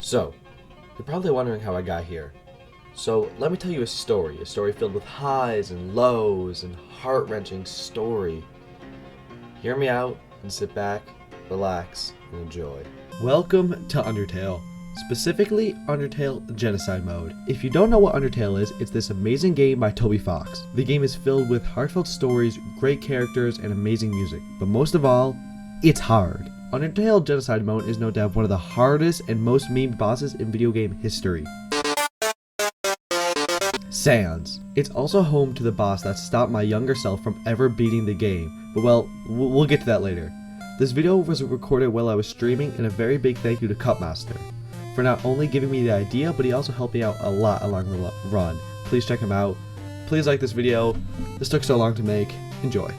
So, you're probably wondering how I got here. So, let me tell you a story filled with highs and lows and heart-wrenching story. Hear me out and sit back, relax, and enjoy. Welcome to Undertale. Specifically, Undertale Genocide Mode. If you don't know what Undertale is, it's this amazing game by Toby Fox. The game is filled with heartfelt stories, great characters, and amazing music. But most of all, it's hard. Undertale Genocide Mode is no doubt one of the hardest and most memed bosses in video game history. Sans. It's also home to the boss that stopped my younger self from ever beating the game, but well, we'll get to that later. This video was recorded while I was streaming, and a very big thank you to CupMaster for not only giving me the idea, but he also helped me out a lot along the run. Please check him out. Please like this video. This took so long to make. Enjoy.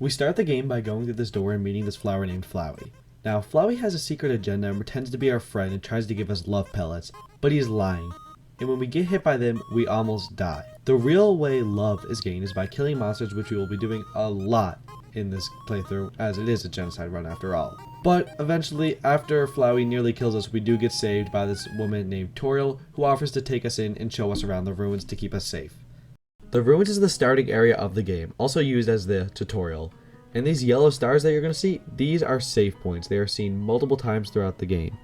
We start the game by going through this door and meeting this flower named Flowey. Now, Flowey has a secret agenda and pretends to be our friend and tries to give us love pellets, but he's lying. And when we get hit by them, we almost die. The real way love is gained is by killing monsters, which we will be doing a lot in this playthrough, as it is a genocide run after all. But eventually, after Flowey nearly kills us, we do get saved by this woman named Toriel, who offers to take us in and show us around the ruins to keep us safe. The ruins is the starting area of the game, also used as the tutorial. And these yellow stars that you're going to see, these are save points. They are seen multiple times throughout the game.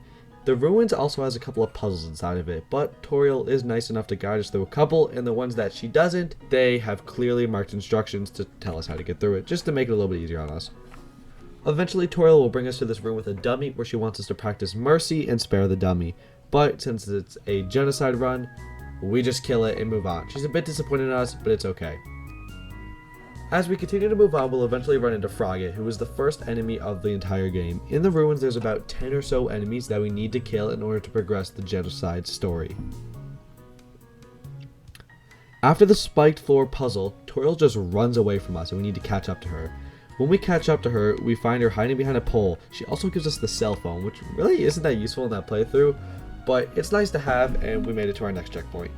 The ruins also has a couple of puzzles inside of it, but Toriel is nice enough to guide us through a couple, and the ones that she doesn't, they have clearly marked instructions to tell us how to get through it, just to make it a little bit easier on us. Eventually, Toriel will bring us to this room with a dummy where she wants us to practice mercy and spare the dummy, but since it's a genocide run, we just kill it and move on. She's a bit disappointed in us, but it's okay. As we continue to move on, we'll eventually run into Frogget, who is the first enemy of the entire game. In the ruins, there's about 10 or so enemies that we need to kill in order to progress the genocide story. After the spiked floor puzzle, Toriel just runs away from us and we need to catch up to her. When we catch up to her, we find her hiding behind a pole. She also gives us the cell phone, which really isn't that useful in that playthrough, but it's nice to have, and we made it to our next checkpoint.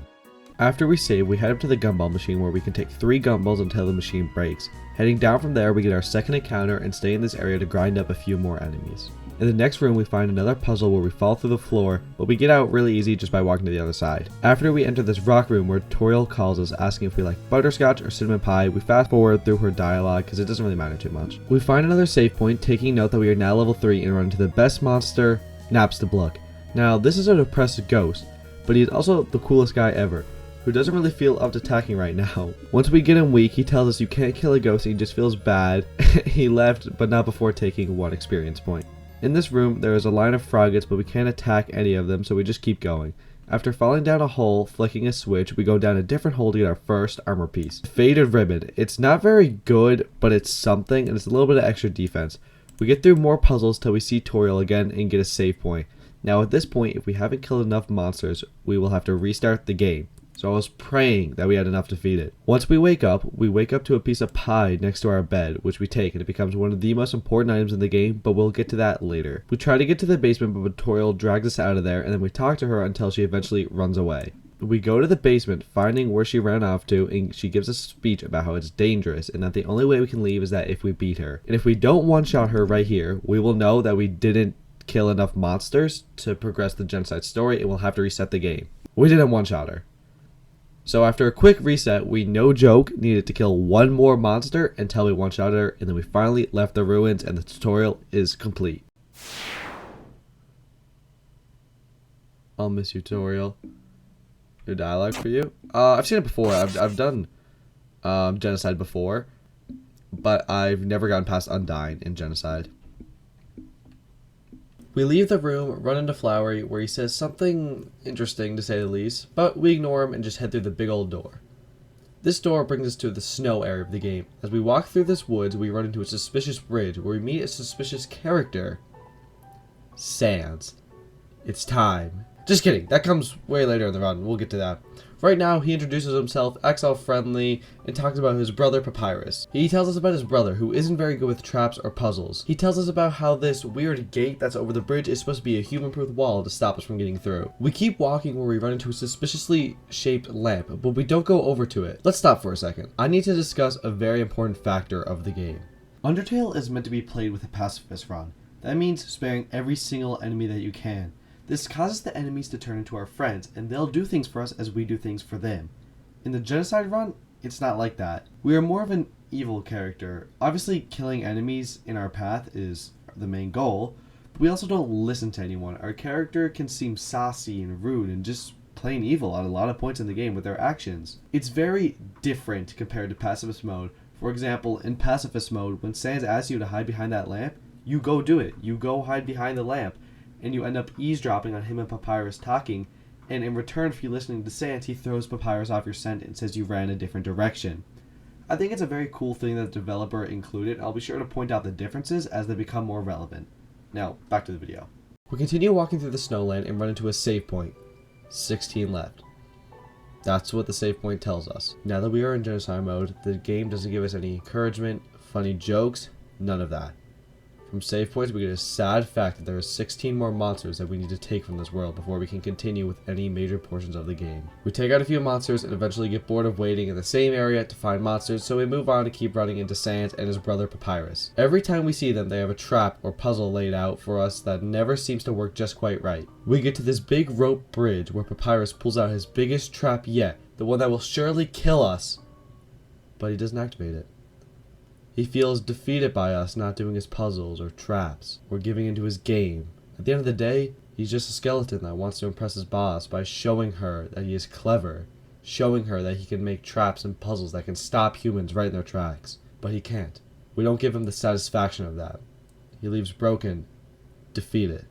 After we save, we head up to the gumball machine where we can take 3 gumballs until the machine breaks. Heading down from there, we get our second encounter and stay in this area to grind up a few more enemies. In the next room, we find another puzzle where we fall through the floor, but we get out really easy just by walking to the other side. After we enter this rock room where Toriel calls us asking if we like butterscotch or cinnamon pie, we fast forward through her dialogue because it doesn't really matter too much. We find another save point, taking note that we are now level 3 and run into the best monster, Napstablook. Now, this is a depressed ghost, but he is also the coolest guy ever, who doesn't really feel up to attacking right now. Once we get him weak, he tells us you can't kill a ghost and he just feels bad. He left, but not before taking 1 experience point. In this room, there is a line of Froggets, but we can't attack any of them, so we just keep going. After falling down a hole, flicking a switch, we go down a different hole to get our first armor piece. Faded Ribbon. It's not very good, but it's something, and it's a little bit of extra defense. We get through more puzzles till we see Toriel again and get a save point. Now at this point, if we haven't killed enough monsters, we will have to restart the game. So I was praying that we had enough to defeat it. Once we wake up to a piece of pie next to our bed, which we take, and it becomes one of the most important items in the game, but we'll get to that later. We try to get to the basement, but Toriel drags us out of there, and then we talk to her until she eventually runs away. We go to the basement, finding where she ran off to, and she gives us a speech about how it's dangerous, and that the only way we can leave is that if we beat her. And if we don't one-shot her right here, we will know that we didn't kill enough monsters to progress the genocide story, and we'll have to reset the game. We didn't one-shot her. So after a quick reset, we no joke needed to kill 1 more monster until we one-shot her, and then we finally left the ruins and the tutorial is complete. I'll miss you, tutorial. Your dialogue for you? I've seen it before. I've done genocide before, but I've never gotten past Undyne in genocide. We leave the room, run into Flowery, where he says something interesting to say the least, but we ignore him and just head through the big old door. This door brings us to the snow area of the game. As we walk through this woods, we run into a suspicious bridge where we meet a suspicious character. Sans. It's time. Just kidding, that comes way later in the run, we'll get to that. Right now, he introduces himself, acts all friendly, and talks about his brother Papyrus. He tells us about his brother, who isn't very good with traps or puzzles. He tells us about how this weird gate that's over the bridge is supposed to be a human-proof wall to stop us from getting through. We keep walking where we run into a suspiciously shaped lamp, but we don't go over to it. Let's stop for a second. I need to discuss a very important factor of the game. Undertale is meant to be played with a pacifist run. That means sparing every single enemy that you can. This causes the enemies to turn into our friends, and they'll do things for us as we do things for them. In the genocide run, it's not like that. We are more of an evil character. Obviously, killing enemies in our path is the main goal, but we also don't listen to anyone. Our character can seem saucy and rude and just plain evil at a lot of points in the game with their actions. It's very different compared to pacifist mode. For example, in pacifist mode, when Sans asks you to hide behind that lamp, you go do it. You go hide behind the lamp, and you end up eavesdropping on him and Papyrus talking, and in return for you listening to Sans, he throws Papyrus off your scent and says you ran a different direction. I think it's a very cool thing that the developer included. I'll be sure to point out the differences as they become more relevant. Now, back to the video. We continue walking through the snowland and run into a save point. 16 left. That's what the save point tells us. Now that we are in genocide mode, the game doesn't give us any encouragement, funny jokes, none of that. From save points, we get a sad fact that there are 16 more monsters that we need to take from this world before we can continue with any major portions of the game. We take out a few monsters and eventually get bored of waiting in the same area to find monsters, so we move on to keep running into Sans and his brother Papyrus. Every time we see them, they have a trap or puzzle laid out for us that never seems to work just quite right. We get to this big rope bridge where Papyrus pulls out his biggest trap yet, the one that will surely kill us, but he doesn't activate it. He feels defeated by us not doing his puzzles or traps, or giving into his game. At the end of the day, he's just a skeleton that wants to impress his boss by showing her that he is clever, showing her that he can make traps and puzzles that can stop humans right in their tracks. But he can't. We don't give him the satisfaction of that. He leaves broken, defeated,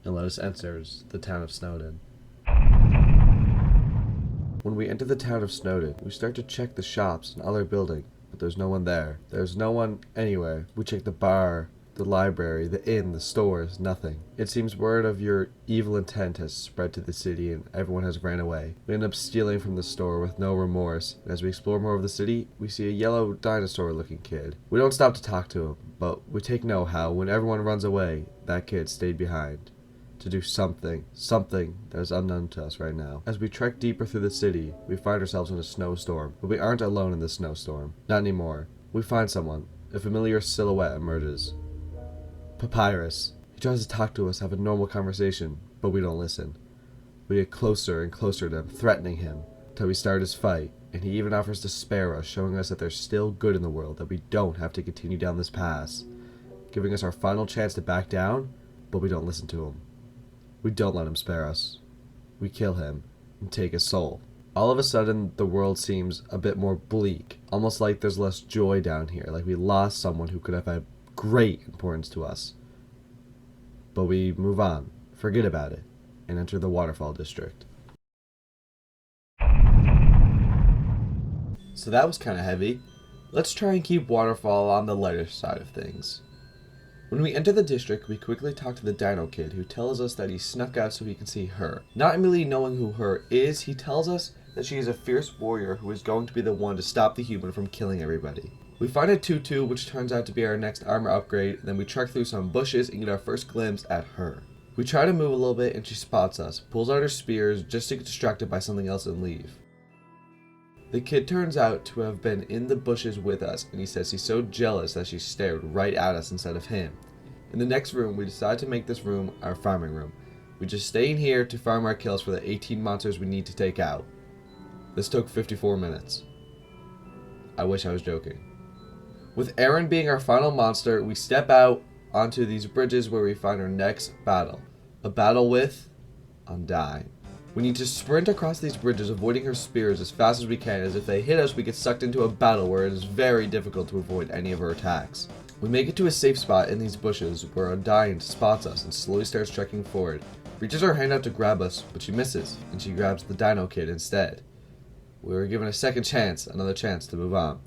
and let us enter the town of Snowdin. When we enter the town of Snowdin, we start to check the shops and other buildings. But there's no one there. There's no one anywhere. We check the bar, the library, the inn, the stores, nothing. It seems word of your evil intent has spread to the city and everyone has ran away. We end up stealing from the store with no remorse, and as we explore more of the city, we see a yellow dinosaur-looking kid. We don't stop to talk to him, but we take note how when everyone runs away, that kid stayed behind. To do something that is unknown to us right now. As we trek deeper through the city, we find ourselves in a snowstorm, but we aren't alone in this snowstorm. Not anymore. We find someone. A familiar silhouette emerges. Papyrus. He tries to talk to us, have a normal conversation, but we don't listen. We get closer and closer to him, threatening him, till we start his fight, and he even offers to spare us, showing us that there's still good in the world, that we don't have to continue down this path, giving us our final chance to back down, but we don't listen to him. We don't let him spare us. We kill him and take his soul. All of a sudden, the world seems a bit more bleak, almost like there's less joy down here, like we lost someone who could have had great importance to us. But we move on, forget about it, and enter the WaterFall district. So that was kind of heavy. Let's try and keep WaterFall on the lighter side of things. When we enter the district, we quickly talk to the Dino Kid, who tells us that he snuck out so he can see her. Not really knowing who her is, he tells us that she is a fierce warrior who is going to be the one to stop the human from killing everybody. We find a tutu, which turns out to be our next armor upgrade, and then we trek through some bushes and get our first glimpse at her. We try to move a little bit and she spots us, pulls out her spears just to get distracted by something else and leave. The kid turns out to have been in the bushes with us, and he says he's so jealous that she stared right at us instead of him. In the next room, we decide to make this room our farming room. We just stay in here to farm our kills for the 18 monsters we need to take out. This took 54 minutes. I wish I was joking. With Aaron being our final monster, we step out onto these bridges where we find our next battle. A battle with Undyne. We need to sprint across these bridges, avoiding her spears as fast as we can, as if they hit us, we get sucked into a battle where it is very difficult to avoid any of her attacks. We make it to a safe spot in these bushes, where Undyne spots us and slowly starts trekking forward. Reaches her hand out to grab us, but she misses, and she grabs the Dino Kid instead. We were given a second chance, another chance to move on.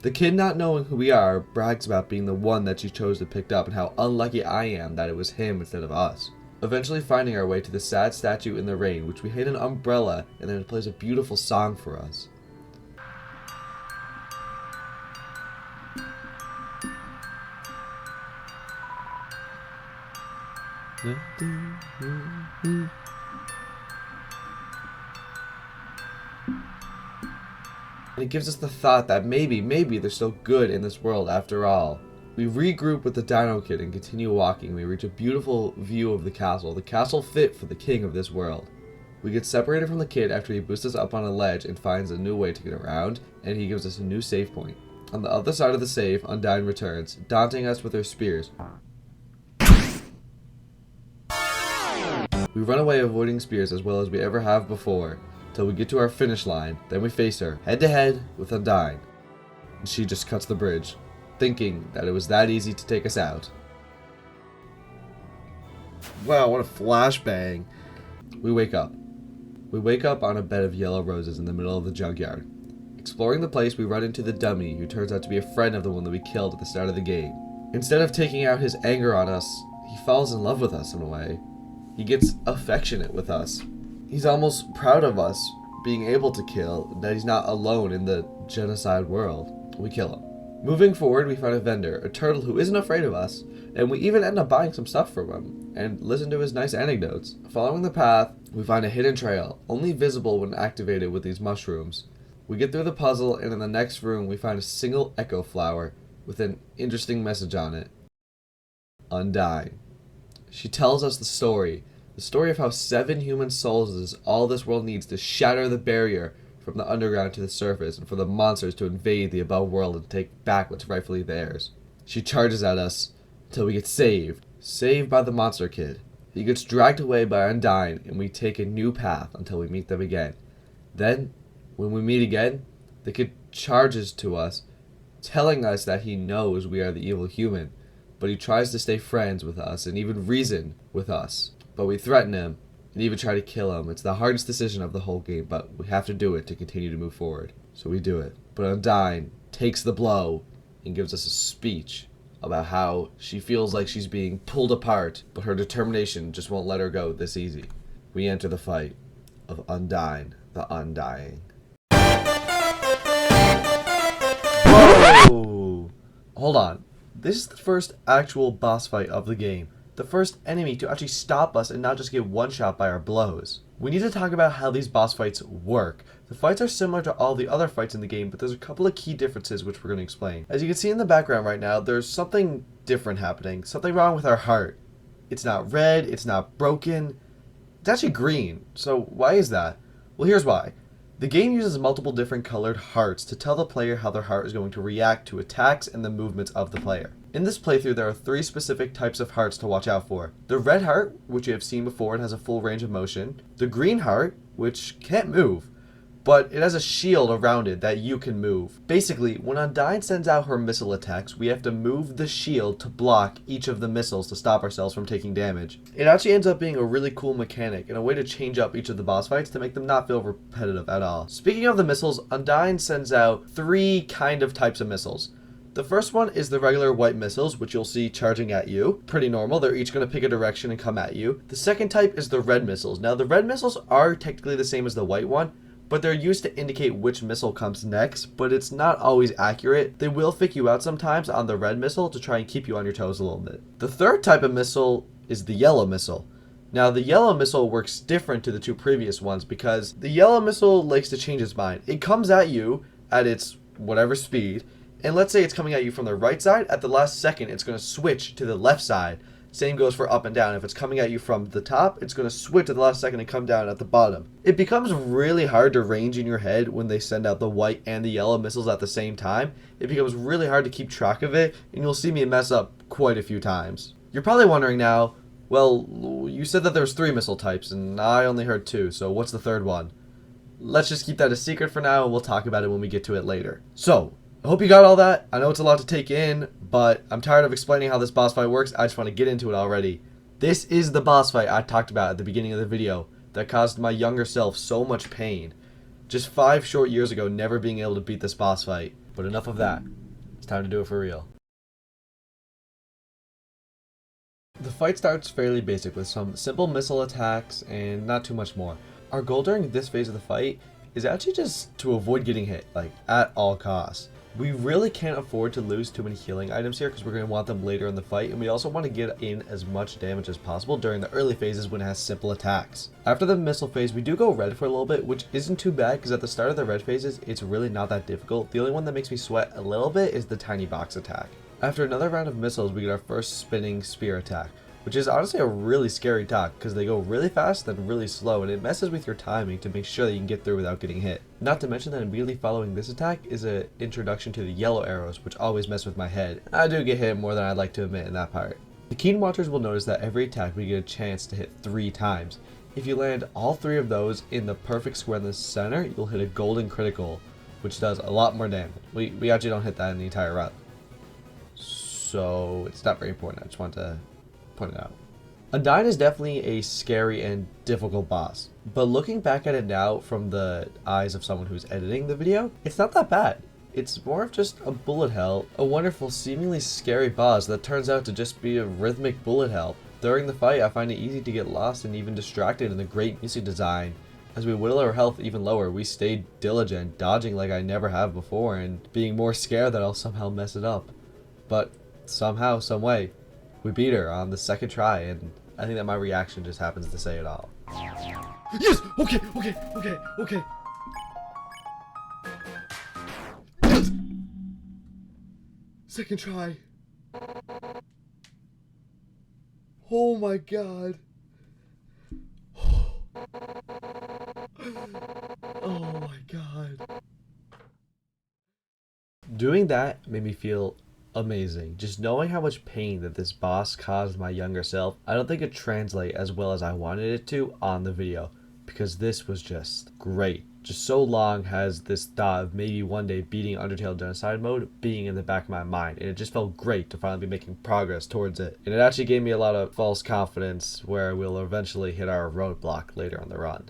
The kid, not knowing who we are, brags about being the one that she chose to pick up, and how unlucky I am that it was him instead of us. Eventually finding our way to the sad statue in the rain, which we hit an umbrella, and then it plays a beautiful song for us. And it gives us the thought that maybe there's still good in this world after all. We regroup with the Dino Kid and continue walking. We reach a beautiful view of the castle fit for the king of this world. We get separated from the kid after he boosts us up on a ledge and finds a new way to get around, and he gives us a new save point. On the other side of the save, Undyne returns, daunting us with her spears. We run away avoiding spears as well as we ever have before, till we get to our finish line. Then we face her, head to head with Undyne. And she just cuts the bridge, thinking that it was that easy to take us out. Wow, what a flashbang. We wake up. We wake up on a bed of yellow roses in the middle of the junkyard. Exploring the place, we run into the dummy, who turns out to be a friend of the one that we killed at the start of the game. Instead of taking out his anger on us, he falls in love with us in a way. He gets affectionate with us. He's almost proud of us being able to kill, that he's not alone in the genocide world. We kill him. Moving forward, we find a vendor, a turtle who isn't afraid of us, and we even end up buying some stuff from him, and listen to his nice anecdotes. Following the path, we find a hidden trail, only visible when activated with these mushrooms. We get through the puzzle, and in the next room, we find a single echo flower with an interesting message on it. Undyne. She tells us the story of how 7 human souls is all this world needs to shatter the barrier from the underground to the surface, and for the monsters to invade the above world and take back what's rightfully theirs. She charges at us until we get saved by the monster kid. He gets dragged away by Undyne, and we take a new path until we meet them again. Then, when we meet again, the kid charges to us, telling us that he knows we are the evil human, but he tries to stay friends with us and even reason with us. But we threaten him and even try to kill him. It's the hardest decision of the whole game, but we have to do it to continue to move forward. So we do it. But Undyne takes the blow and gives us a speech about how she feels like she's being pulled apart, but her determination just won't let her go this easy. We enter the fight of Undyne, the Undying. Whoa! Hold on. This is the first actual boss fight of the game. The first enemy to actually stop us and not just get one-shot by our blows. We need to talk about how these boss fights work. The fights are similar to all the other fights in the game, but there's a couple of key differences which we're going to explain. As you can see in the background right now, there's something different happening. Something wrong with our heart. It's not red, it's not broken. It's actually green. So why is that? Well, here's why. The game uses multiple different colored hearts to tell the player how their heart is going to react to attacks and the movements of the player. In this playthrough, there are 3 specific types of hearts to watch out for. The red heart, which you have seen before and has a full range of motion. The green heart, which can't move, but it has a shield around it that you can move. Basically, when Undyne sends out her missile attacks, we have to move the shield to block each of the missiles to stop ourselves from taking damage. It actually ends up being a really cool mechanic and a way to change up each of the boss fights to make them not feel repetitive at all. Speaking of the missiles, Undyne sends out 3 kind of types of missiles. The first one is the regular white missiles, which you'll see charging at you. Pretty normal, they're each going to pick a direction and come at you. The second type is the red missiles. Now, the red missiles are technically the same as the white one, but they're used to indicate which missile comes next, but it's not always accurate. They will fake you out sometimes on the red missile to try and keep you on your toes a little bit. The third type of missile is the yellow missile. Now, the yellow missile works different to the 2 previous ones because the yellow missile likes to change its mind. It comes at you at its whatever speed, and let's say it's coming at you from the right side, at the last second it's going to switch to the left side. Same goes for up and down. If it's coming at you from the top, it's going to switch at the last second and come down at the bottom. It becomes really hard to range in your head when they send out the white and the yellow missiles at the same time. It becomes really hard to keep track of it, and you'll see me mess up quite a few times. You're probably wondering now, well, you said that there's 3 missile types, and I only heard 2, so what's the third one? Let's just keep that a secret for now, and we'll talk about it when we get to it later. So, I hope you got all that. I know it's a lot to take in, but I'm tired of explaining how this boss fight works. I just want to get into it already. This is the boss fight I talked about at the beginning of the video that caused my younger self so much pain. Just 5 short years ago, never being able to beat this boss fight. But enough of that. It's time to do it for real. The fight starts fairly basic with some simple missile attacks and not too much more. Our goal during this phase of the fight is actually just to avoid getting hit, like at all costs. We really can't afford to lose too many healing items here because we're going to want them later in the fight, and we also want to get in as much damage as possible during the early phases when it has simple attacks. After the missile phase, we do go red for a little bit, which isn't too bad because at the start of the red phases, it's really not that difficult. The only one that makes me sweat a little bit is the tiny box attack. After another round of missiles, we get our first spinning spear attack, which is honestly a really scary attack because they go really fast then really slow, and it messes with your timing to make sure that you can get through without getting hit. Not to mention that immediately following this attack is an introduction to the yellow arrows, which always mess with my head. I do get hit more than I'd like to admit in that part. The keen watchers will notice that every attack we get a chance to hit 3 times. If you land all 3 of those in the perfect square in the center, you'll hit a golden critical, which does a lot more damage. We actually don't hit that in the entire run, so it's not very important. I just want to point it out. Undyne is definitely a scary and difficult boss, but looking back at it now from the eyes of someone who's editing the video, it's not that bad. It's more of just a bullet hell, a wonderful, seemingly scary boss that turns out to just be a rhythmic bullet hell. During the fight, I find it easy to get lost and even distracted in the great music design. As we whittle our health even lower, we stay diligent, dodging like I never have before, and being more scared that I'll somehow mess it up. But somehow, someway, we beat her on the second try, and I think that my reaction just happens to say it all. Yes! Okay. Yes! Second try. Oh my god. Oh my god. Doing that made me feel amazing. Just knowing how much pain that this boss caused my younger self, I don't think it translates as well as I wanted it to on the video, because this was just great. Just so long has this thought of maybe one day beating Undertale genocide mode being in the back of my mind, and it just felt great to finally be making progress towards it. And it actually gave me a lot of false confidence where we'll eventually hit our roadblock later on the run.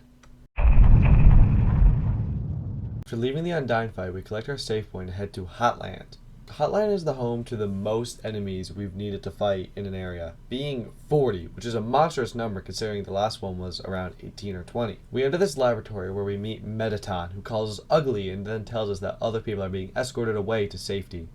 After leaving the Undyne fight, we collect our save point and head to Hotland. Hotland is the home to the most enemies we've needed to fight in an area, being 40, which is a monstrous number considering the last one was around 18 or 20. We enter this laboratory where we meet Mettaton, who calls us ugly and then tells us that other people are being escorted away to safety.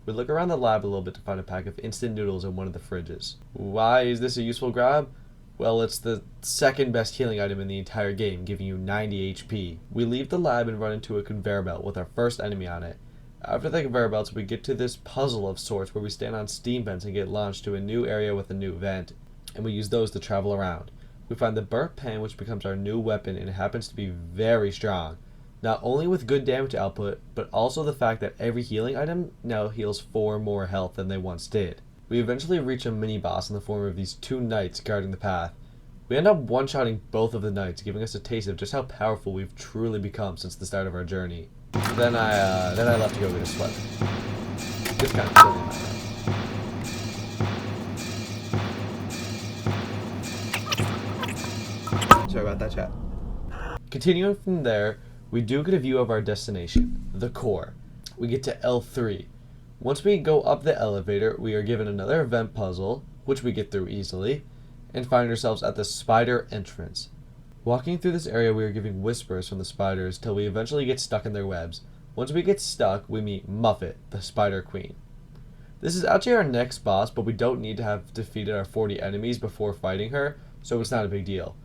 We look around the lab a little bit to find a pack of instant noodles in one of the fridges. Why is this a useful grab? Well, it's the second best healing item in the entire game, giving you 90 HP. We leave the lab and run into a conveyor belt with our first enemy on it. After the conveyor belts, we get to this puzzle of sorts where we stand on steam vents and get launched to a new area with a new vent, and we use those to travel around. We find the burnt pen, which becomes our new weapon, and it happens to be very strong. Not only with good damage output, but also the fact that every healing item now heals 4 more health than they once did. We eventually reach a mini-boss in the form of these 2 knights guarding the path. We end up one-shotting both of the knights, giving us a taste of just how powerful we've truly become since the start of our journey. Then I left to go get a sweat. Just kind of silly. Sorry about that, chat. Continuing from there, we do get a view of our destination, the core. We get to L3. Once we go up the elevator, we are given another event puzzle, which we get through easily, and find ourselves at the spider entrance. Walking through this area, we are giving whispers from the spiders till we eventually get stuck in their webs. Once we get stuck, we meet Muffet, the spider queen. This is actually our next boss, but we don't need to have defeated our 40 enemies before fighting her, so it's not a big deal.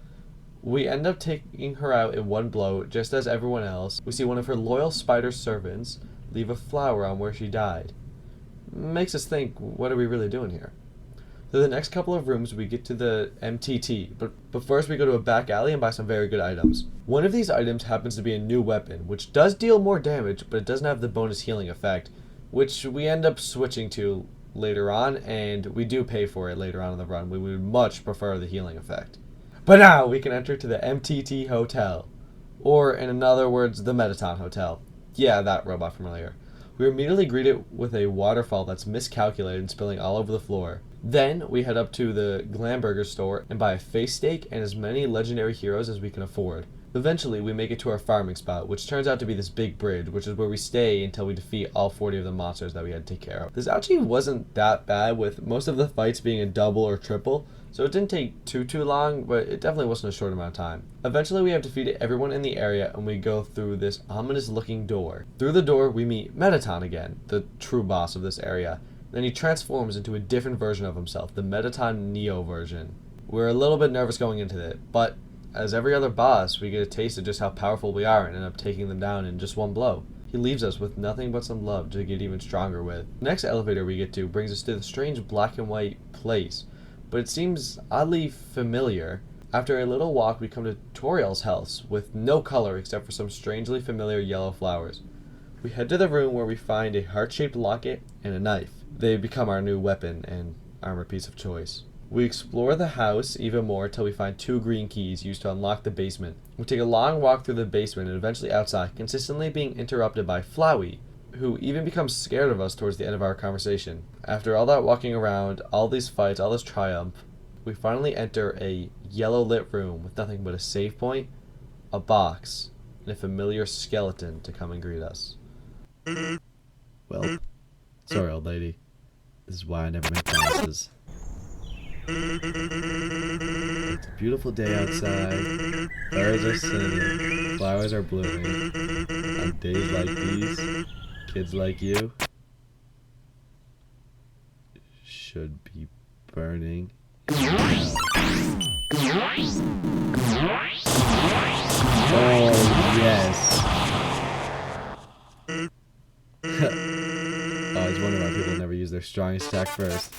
We end up taking her out in one blow, just as everyone else. We see one of her loyal spider servants leave a flower on where she died. Makes us think, what are we really doing here? Through the next couple of rooms, we get to the MTT, but first we go to a back alley and buy some very good items. One of these items happens to be a new weapon, which does deal more damage, but it doesn't have the bonus healing effect, which we end up switching to later on, and we do pay for it later on in the run. We would much prefer the healing effect. But now we can enter to the MTT Hotel, or in other words, the Mettaton Hotel. Yeah, that robot from earlier. We are immediately greeted with a waterfall that's miscalculated and spilling all over the floor. Then we head up to the Glamburger store and buy a face steak and as many legendary heroes as we can afford. Eventually we make it to our farming spot, which turns out to be this big bridge, which is where we stay until we defeat all 40 of the monsters that we had to take care of. This actually wasn't that bad, with most of the fights being a double or triple, so it didn't take too long, but it definitely wasn't a short amount of time. Eventually we have defeated everyone in the area and we go through this ominous looking door. Through the door we meet Mettaton again, the true boss of this area. Then he transforms into a different version of himself, the Mettaton Neo version. We're a little bit nervous going into it, but as every other boss, we get a taste of just how powerful we are and end up taking them down in just one blow. He leaves us with nothing but some love to get even stronger with. The next elevator we get to brings us to the strange black and white place, but it seems oddly familiar. After a little walk, we come to Toriel's house with no color except for some strangely familiar yellow flowers. We head to the room where we find a heart-shaped locket and a knife. They become our new weapon and armor piece of choice. We explore the house even more until we find 2 green keys used to unlock the basement. We take a long walk through the basement and eventually outside, consistently being interrupted by Flowey, who even becomes scared of us towards the end of our conversation. After all that walking around, all these fights, all this triumph, we finally enter a yellow lit room with nothing but a save point, a box, and a familiar skeleton to come and greet us. Well, sorry old lady. This is why I never make promises. It's a beautiful day outside. Birds are singing. Flowers are blooming. On days like these, kids like you should be burning. Oh, yes. Oh, it's wondering why people never use their strongest attack first.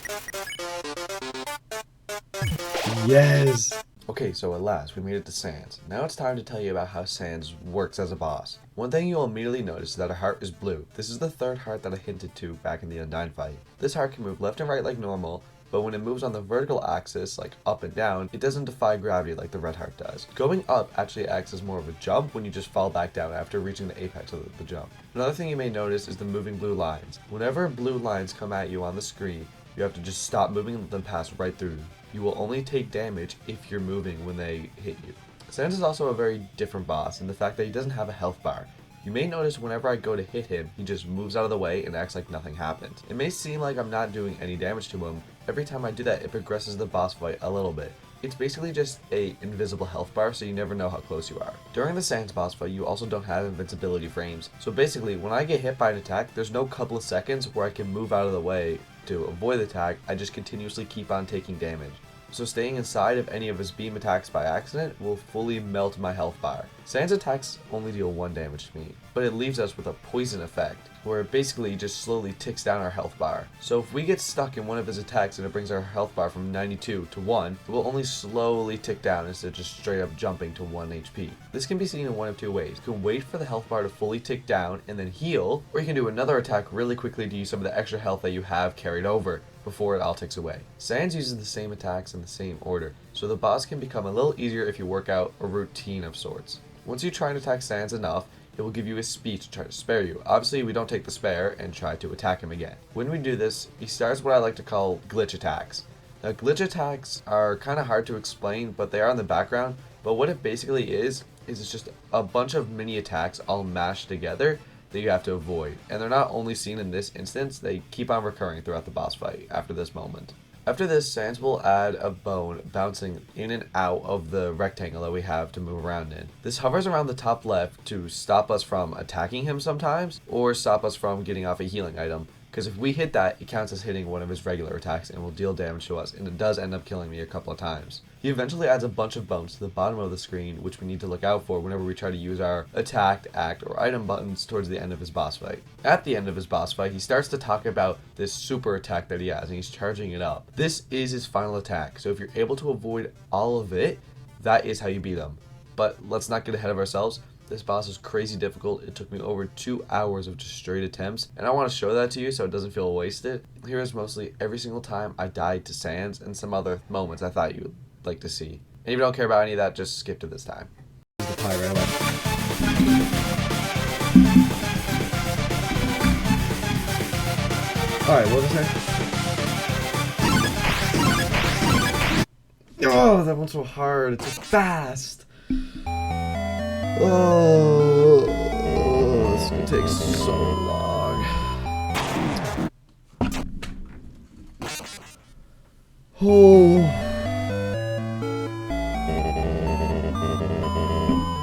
Yes! Okay, so at last, we made it to Sans. Now it's time to tell you about how Sans works as a boss. One thing you'll immediately notice is that her heart is blue. This is the 3rd heart that I hinted to back in the Undyne fight. This heart can move left and right like normal, but when it moves on the vertical axis, like up and down, it doesn't defy gravity like the red heart does. Going up actually acts as more of a jump when you just fall back down after reaching the apex of the jump. Another thing you may notice is the moving blue lines. Whenever blue lines come at you on the screen, you have to just stop moving and let them pass right through. You will only take damage if you're moving when they hit you. Sans is also a very different boss in the fact that he doesn't have a health bar. You may notice whenever I go to hit him, he just moves out of the way and acts like nothing happened. It may seem like I'm not doing any damage to him. Every time I do that, it progresses the boss fight a little bit. It's basically just a invisible health bar, so you never know how close you are. During the Sans boss fight, you also don't have invincibility frames. So basically, when I get hit by an attack, there's no couple of seconds where I can move out of the way to avoid the attack. I just continuously keep on taking damage. So staying inside of any of his beam attacks by accident will fully melt my health bar. Sans attacks only deal 1 damage to me, but it leaves us with a poison effect, where it basically just slowly ticks down our health bar. So if we get stuck in one of his attacks and it brings our health bar from 92 to 1, it will only slowly tick down instead of just straight up jumping to 1 HP. This can be seen in one of 2 ways. You can wait for the health bar to fully tick down and then heal, or you can do another attack really quickly to use some of the extra health that you have carried over before it all ticks away. Sans uses the same attacks in the same order, so the boss can become a little easier if you work out a routine of sorts. Once you try and attack Sans enough, it will give you a speed to try to spare you. Obviously, we don't take the spare and try to attack him again. When we do this, he starts what I like to call glitch attacks. Now, glitch attacks are kind of hard to explain, but they are in the background. But what it basically is it's just a bunch of mini attacks all mashed together that you have to avoid. And they're not only seen in this instance, they keep on recurring throughout the boss fight after this moment. After this, Sans will add a bone bouncing in and out of the rectangle that we have to move around in. This hovers around the top left to stop us from attacking him sometimes, or stop us from getting off a healing item. Because if we hit that, it counts as hitting one of his regular attacks and will deal damage to us, and it does end up killing me a couple of times. He eventually adds a bunch of bones to the bottom of the screen, which we need to look out for whenever we try to use our attack, act, or item buttons towards the end of his boss fight. At the end of his boss fight, he starts to talk about this super attack that he has, and he's charging it up. This is his final attack, so if you're able to avoid all of it, that is how you beat him. But let's not get ahead of ourselves. This boss is crazy difficult. It took me over 2 hours of just straight attempts, and I want to show that to you so it doesn't feel wasted. Here is mostly every single time I died to Sans and some other moments I thought you'd like to see. And if you don't care about any of that, just skip to this time. The pie right away. Alright, what was I? Oh, that one's so hard. It's so fast. Oh, this is gonna take so long. Oh.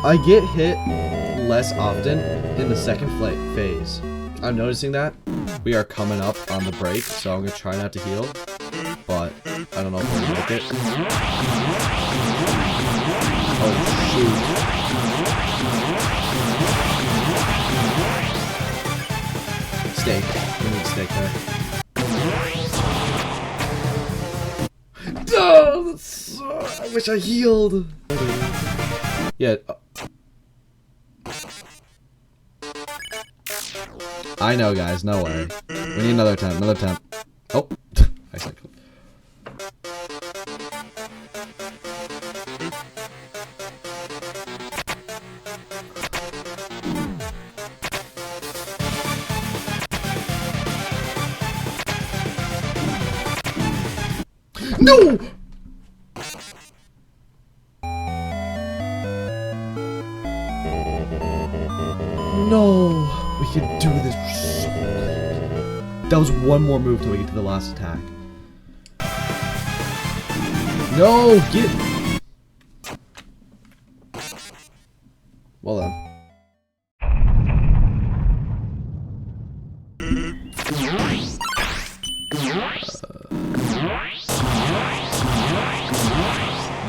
I get hit less often in the second phase. I'm noticing that. We are coming up on the break, so I'm gonna try not to heal. But I don't know if I'm gonna make it. Oh shoot. Steak. We need steak there. Oh, that's so... I wish I healed. Yeah. I know, guys. No way. We need another attempt. Another attempt. Oh. I cycled. No! No! We can do this. That was one more move till we get to the last attack. No! Get... Well done.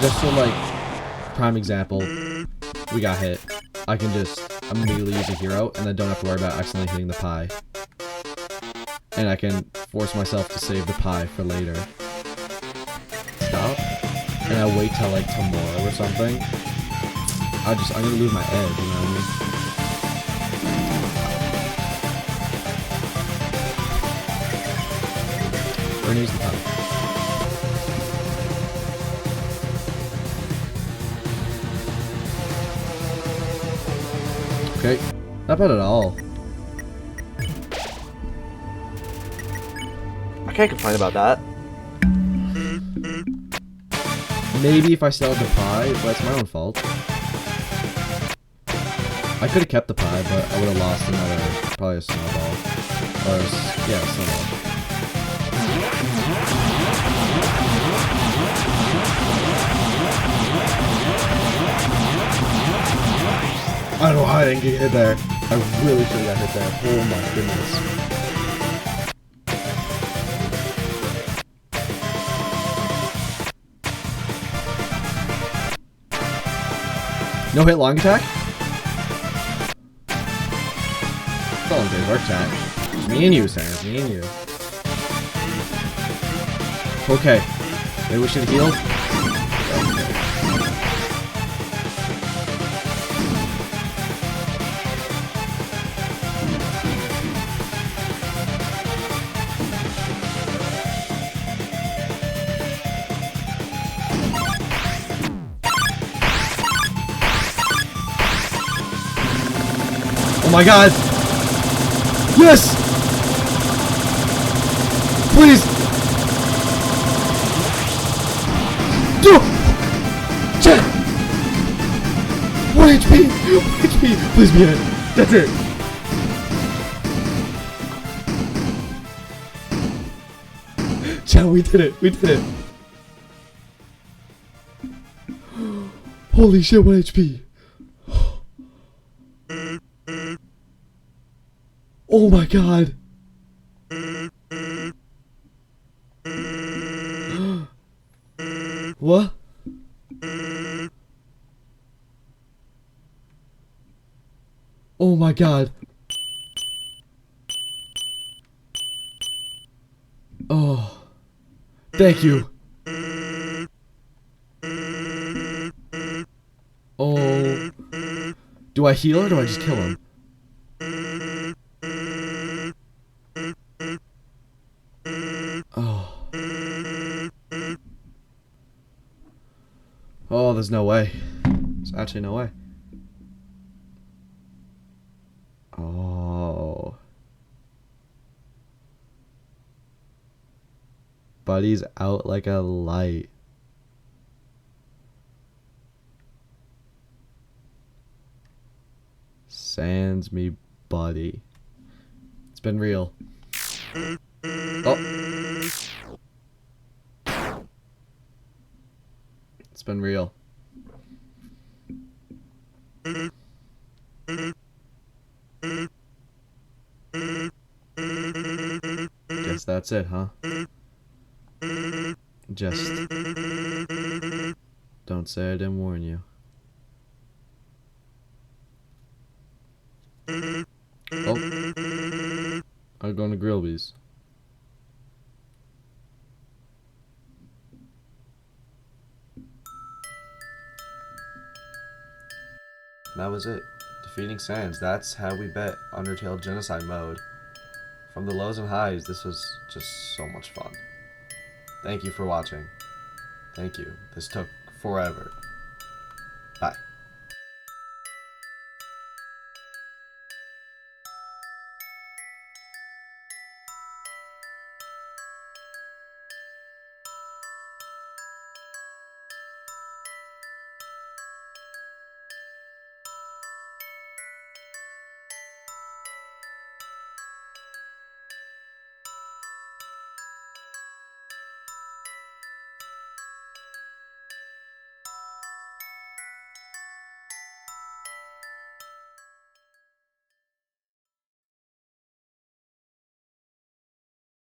Just for like prime example, we got hit. I can just immediately use a hero and then don't have to worry about accidentally hitting the pie. And I can force myself to save the pie for later. Stop. And I wait till like tomorrow or something. I'm gonna lose my edge, you know what I mean? We're gonna use the pie. Okay, not bad at all. I can't complain about that. Maybe if I still had the pie, but it's my own fault. I could have kept the pie, but I would have lost another, probably a snowball. Or, yeah, a snowball. I don't know how I didn't get hit there. I really should have got hit there. Oh my goodness. No hit long attack? It's all in favor of attack. It's me and you, Sam. It's me and you. Okay. Maybe we should heal. Oh my god! Yes! Please! Do! Chat! 1 HP! 1 HP! Please be it! That's it! Chat, we did it! We did it! Holy shit, 1 HP! Oh my god! What? Oh my god. Oh. Thank you. Oh. Do I heal or do I just kill him? Oh. Oh, there's no way. There's actually no way. Oh. Buddy's out like a light. Sans me, buddy. It's been real. Oh. It's been real. Guess that's it, huh? Just don't say I didn't warn you. Oh. that was it. Defeating Sans. That's how we bet Undertale Genocide mode. From the lows and highs, this was just so much fun. Thank you for watching. Thank you. This took forever. Bye.